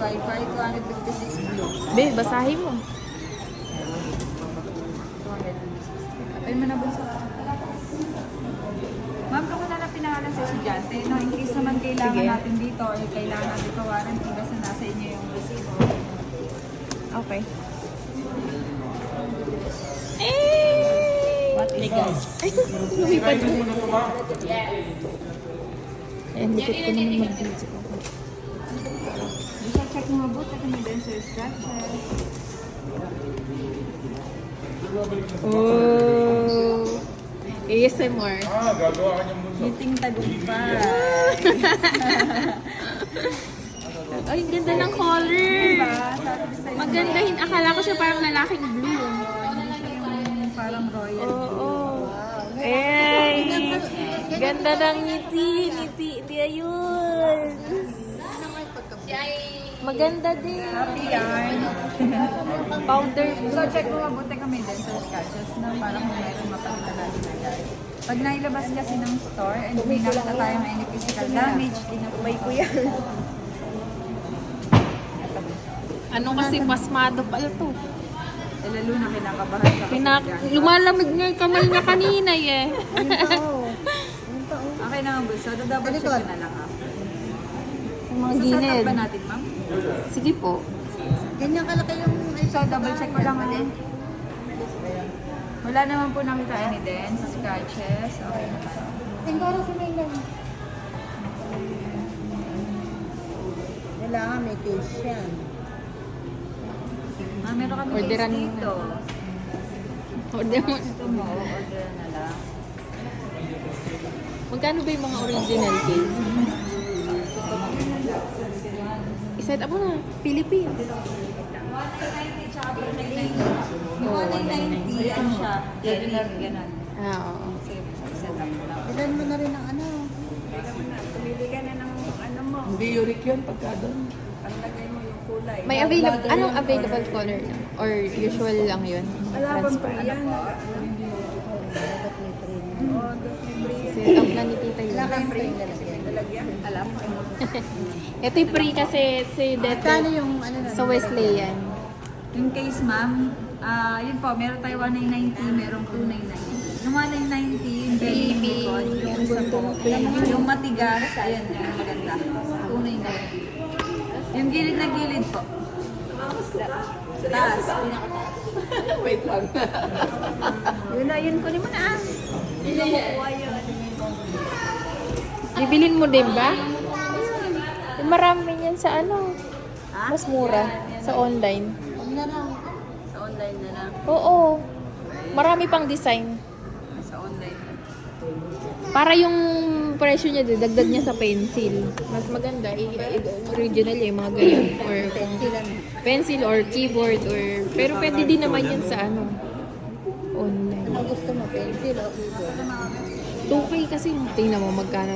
Wi-Fi, 256 blue. Be, basahin mo. 256. Apin mo na bunso. Ma'am, kung wala na pinangalan sa estudyante, no, in case naman kailangan Sige. natin dito or kailangan natin pa warranty, basta nasa inyo yung resibo. Okay. Eh! What is that? Ay, lumipad mo. Ayan, dikit ko naman mag-video. Bisa check mo mabuti kung may denser scratches. Oh! ASMR. Gagawa ka niyang bunso. Meeting tagumpay. Ay, ganda ng color. Diba? Sabi sa'yo, Magandahin. Akala ko siya parang lalaking blue. yung parang royal. Oo. Eh, ganda ng ngiti. Ngiti ayun. Maganda din. Happy yarn. Powder. So, check mo mabuti kung may denser scratches na parang kung meron mapakita natin agad. Pag nailabas kasi ng store and may nakita tayong any physical damage, tinapay ko yan. Ano kasi pasmado pala to. Eh, lalo na kinakabahan ka. Lumalamig nga yung kamay niya kanina eh. Okay na nga, so double check ko na lang ako. Yung mga So, set up ginid. ba natin, ma'am? Sige po. Ganyan kalaki yung... So, double check ko lang ulit. Wala naman po nakita any dents, scratches. Okay na tayo. Tingkoro sa may lang. Kailangan may case yan. Meron kami Orderan case mo dito. Order mo. Gusto mo, order na lang. Magkano ba yung mga original case? I-set up mo na. Philippines. 190 tsaka 490. Yung 190, yan siya. Regular, ganun. Ah, oo. Sige, set up mo lang. Ilan mo na rin ang ano. Pumili ka na ng ano mo. Hindi uric yun pagka doon. Paglagay mo yung kulay. May available, anong available color na? Or usual lang yun? Wala bang pa Transparent. yan? Dapat may free. Oo, free. Set up na ni Tita Wala yun. kayong free lalagyan. Lalagyan. Alam mo. Ito yung free kasi si Magkano Dete yung ano na? sa Wesleyan. Yung case, ma'am, yun po, meron tayo 1990, merong 299. Yung 1990, yung Baby. likod, yung isa po, yung matigas, ayan, yung maganda. 299. Yung gilid na gilid po. Taas. Wait lang. Yun na, yun, kunin mo na. Hindi mo makuha yun. Bibilin mo din ba? Yung marami yan sa ano. Mas mura. Sa online. Huwag na lang. Sa online na lang. Oo. Marami pang design. Sa online na. Para yung presyo niya, dagdag niya sa pencil. Mas maganda. Original yung mga ganyan. Or kung pencil or keyboard. Or pero pwede din naman yan sa ano. Online. Ano gusto mo? Pencil o keyboard? 2K kasi tingnan mo magkano